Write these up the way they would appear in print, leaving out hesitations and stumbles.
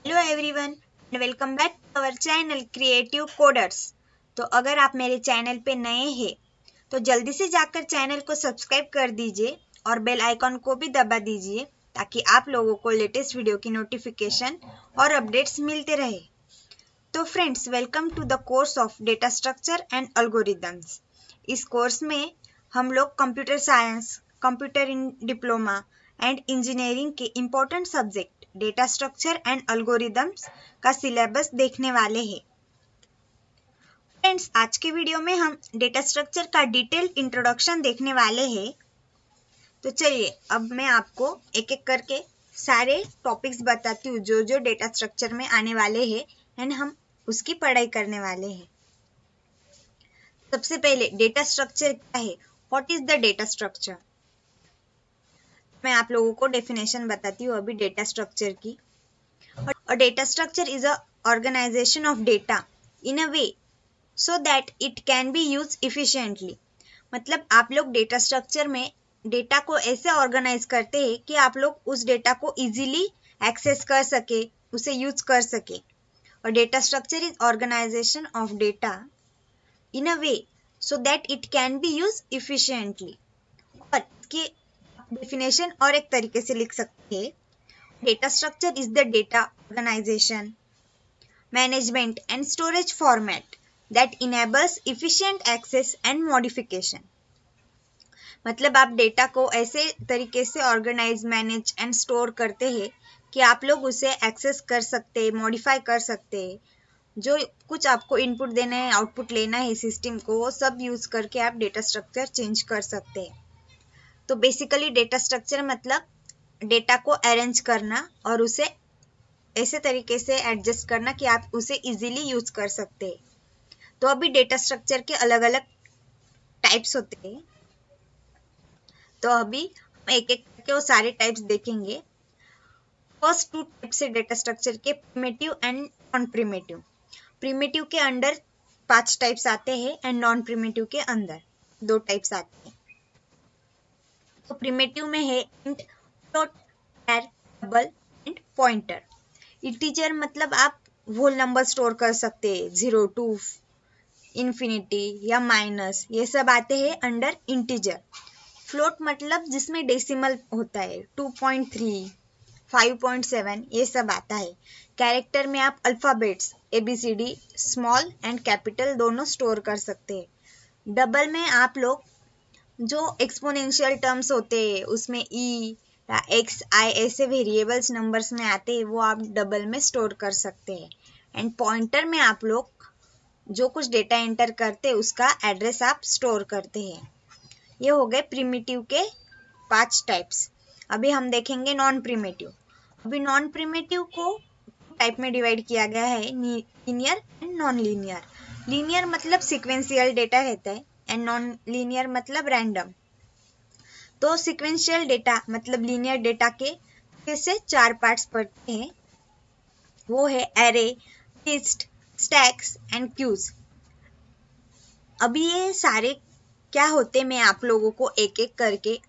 Hello everyone and welcome back to our channel creative coders. तो अगर आप मेरे चैनल पे नए हैं तो जल्दी से जाकर चैनल को सब्सक्राइब कर दीजिए और बेल आइकॉन को भी दबा दीजिए ताकि आप लोगों को लेटेस्ट वीडियो की नोटिफिकेशन और अपडेट्स मिलते रहे। तो friends, welcome to the course of data structure and algorithms. इस कोर्स में हम लोग computer science, computer in diploma and engineering के important subject data structure and algorithms का सिलेबस देखने वाले हैं। फ्रेंड्स, आज के वीडियो में हम डेटा स्ट्रक्चर का डिटेल इंट्रोडक्शन देखने वाले हैं। तो चलिए अब मैं आपको एक एक करके सारे टॉपिक्स बताती हूँ जो जो डेटा स्ट्रक्चर में आने वाले हैं एंड हम उसकी पढ़ाई करने वाले हैं। सबसे पहले डेटा स्ट्रक्चर क्या है? What is the data structure? मैं आप लोगों को डेफिनेशन बताती हूँ अभी डेटा स्ट्रक्चर की। A data structure is a organization of data in a way so that it can be used efficiently। मतलब आप लोग डेटा स्ट्रक्चर में डेटा को ऐसे ऑर्गेनाइज करते हैं कि आप लोग उस डेटा को इजीली एक्सेस कर सके, उसे यूज कर सके। और data structure is organisation of data in a way so that it can be use efficiently. और इसकी डेफिनेशन और एक तरीके से लिख सकते हैं, data structure is the data organization, management and storage format that enables efficient access and modification। मतलब आप डेटा को ऐसे तरीके से ऑर्गेनाइज, मैनेज एंड स्टोर करते हैं कि आप लोग उसे एक्सेस कर सकते हैं, मॉडिफाई कर सकते हैं। जो कुछ आपको इनपुट देना है, आउटपुट लेना है सिस्टम को, वो सब यूज करके आप डेटा स्ट्रक्चर चेंज कर सकते हैं। तो बेसिकली डेटा स्ट्रक्चर मतलब डेटा को अरेंज करना और उसे ऐसे तरीके से एडजस्ट करना कि आप उसे इजीली यूज कर सकते हैं। तो अभी डेटा स्ट्रक्चर के अलग अलग टाइप्स होते हैं, तो अभी हम एक एक करके वो सारे टाइप्स देखेंगे। फर्स्ट टू टाइप्स है डेटा स्ट्रक्चर के, primitive and non primitive. Primitive के अंडर 5 टाइप्स आते हैं एंड नॉन प्रिमिटिव के अंदर 2 टाइप्स आते हैं। तो प्रिमिटिव में है int, float, double and pointer. Integer मतलब आप होल नंबर स्टोर कर सकते हैं, 0 to इंफिनिटी या माइनस, ये सब आते हैं अंडर इंटीजर। फ्लोट मतलब जिसमें डेसिमल होता है, 2.3, 5.7, ये सब आता है। कैरेक्टर में आप alphabets ABCD small and capital दोनों स्टोर कर सकते हैं। डबल में आप लोग जो एक्सपोनेंशियल टर्म्स होते हैं उसमें ई या एक्स, आई ऐसे वेरिएबल्स नंबर्स में आते हैं, वो आप डबल में स्टोर कर सकते हैं। एंड पॉइंटर में आप लोग जो कुछ डेटा एंटर करते हैं उसका एड्रेस आप स्टोर करते हैं। ये हो गए प्रिमिटिव के 5 टाइप्स। अभी हम देखेंगे नॉन प्रिमिटिव। अभी नॉन प्रिमिटिव को टाइप में डिवाइड किया गया है, linear and non linear. Linear मतलब सिक्वेंशियल डेटा रहता है एंड नॉन लीनियर मतलब रैंडम। तो सिक्वेंशियल डेटा मतलब लीनियर डेटा के फिर से 4 पार्ट्स पढ़ते हैं, वो है array, list, stacks and queues. अभी ये सारे क्या होते मैं आप लोगों को एक एक करके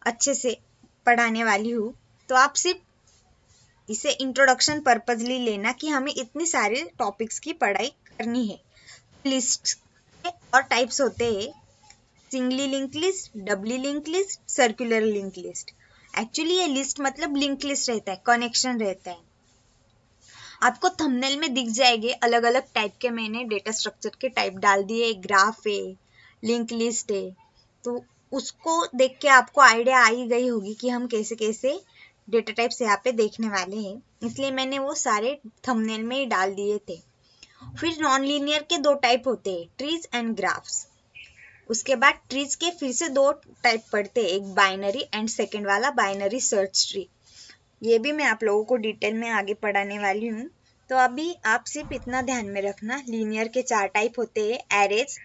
अच्छे से पढ़ाने वाली हूँ, तो आप सिर्फ इसे इंट्रोडक्शन पर्पजली लेना कि हमें इतनी सारे टॉपिक्स की पढ़ाई करनी है। लिस्ट और टाइप्स होते हैं singly link list, doubly link list, circular link list. Actually ये लिस्ट मतलब लिंक लिस्ट रहता है, कनेक्शन रहता है। आपको थंबनेल में दिख जाएंगे अलग अलग टाइप के, मैंने डेटा स्ट्रक्चर के टाइप डाल दिए, ग्राफ है, लिंक लिस्ट है। तो उसको देख के आपको आइडिया आ ही गई होगी कि हम कैसे कैसे डेटा टाइप्स यहाँ पे देखने वाले हैं, इसलिए मैंने वो सारे थंबनेल में ही डाल दिए थे। फिर नॉन लीनियर के 2 टाइप होते हैं, ट्रीज एंड ग्राफ्स। उसके बाद ट्रीज के फिर से 2 टाइप पढ़ते हैं, एक बाइनरी एंड सेकंड वाला बाइनरी सर्च ट्री। ये भी मैं आप लोगों को डिटेल में आगे पढ़ाने वाली हूँ। तो अभी आप सिर्फ इतना ध्यान में रखना, लीनियर के 4 टाइप होते हैं, arrays,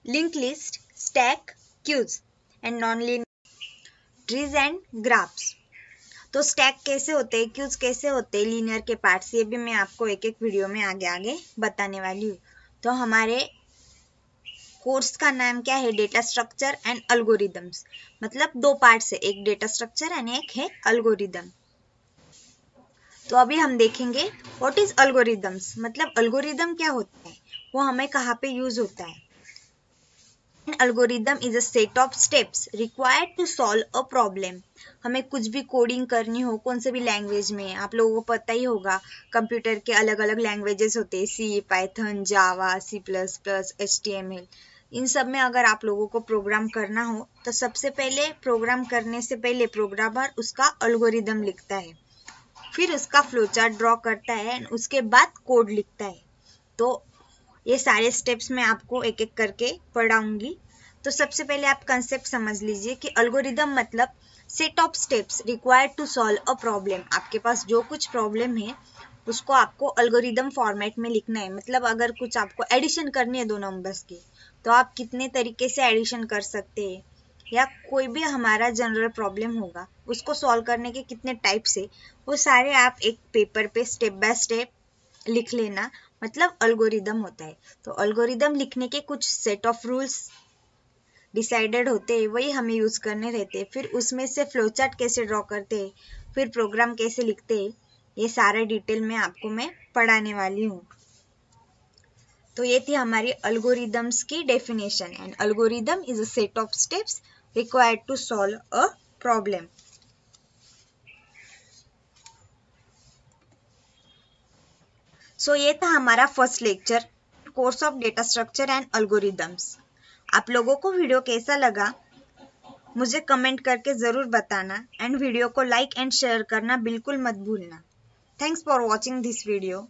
link list, stack, queues and non linear trees and graphs. तो स्टैक कैसे होते हैं, क्यूज कैसे होते हैं, लीनियर के पार्ट्स, ये भी मैं आपको एक एक वीडियो में आगे आगे बताने वाली हूँ। तो हमारे कोर्स का नाम क्या है? Data structure and algorithms. मतलब 2 पार्ट्स है, एक डेटा स्ट्रक्चर एंड एक है एल्गोरिदम। तो अभी हम देखेंगे व्हाट इज अल्गोरिदम्स, मतलब अल्गोरिदम क्या होता है, वो हमें कहाँ पे यूज होता है। An algorithm is a set of steps required to solve a problem। हमें कुछ भी कोडिंग करनी हो कौन से भी लैंग्वेज में, आप लोगों को पता ही होगा कंप्यूटर के अलग अलग लैंग्वेजेस होते हैं, सी, पाइथन, जावा, C++, HTML। इन सब में अगर आप लोगों को प्रोग्राम करना हो तो सबसे पहले प्रोग्राम करने से पहले प्रोग्रामर उसका अल्गोरिदम लिखता है, फिर उसका फ्लोचार्ट ड्रॉ करता है, उसके बाद कोड लिखता है। तो ये सारे स्टेप्स मैं आपको एक एक करके पढ़ाऊंगी। तो सबसे पहले आप कंसेप्ट समझ लीजिए कि अल्गोरिदम मतलब set of steps required to solve a problem. आपके पास जो कुछ प्रॉब्लम है उसको आपको अल्गोरिदम फॉर्मेट में लिखना है। मतलब अगर कुछ आपको एडिशन करनी है दो नंबर्स की, तो आप कितने तरीके से एडिशन कर सकते हैं, या कोई भी हमारा जनरल प्रॉब्लम होगा उसको सॉल्व करने के कितने टाइप्स है, वो सारे आप एक पेपर पे स्टेप बाय स्टेप लिख लेना, मतलब अल्गोरिदम होता है। तो अल्गोरिदम लिखने के कुछ सेट ऑफ रूल्स डिसाइडेड होते हैं, वही हमें यूज करने रहते हैं। फिर उसमें से फ्लोचार्ट कैसे ड्रॉ करते हैं, फिर प्रोग्राम कैसे लिखते हैं, ये सारा डिटेल में आपको मैं पढ़ाने वाली हूँ। तो ये थी हमारी अल्गोरिदम्स की definition. And algorithm is a set of steps required to solve a problem. So ये था हमारा first lecture, course of data structure and algorithms. आप लोगों को वीडियो कैसा लगा मुझे कमेंट करके ज़रूर बताना, एंड वीडियो को लाइक एंड शेयर करना बिल्कुल मत भूलना। Thanks for watching this video.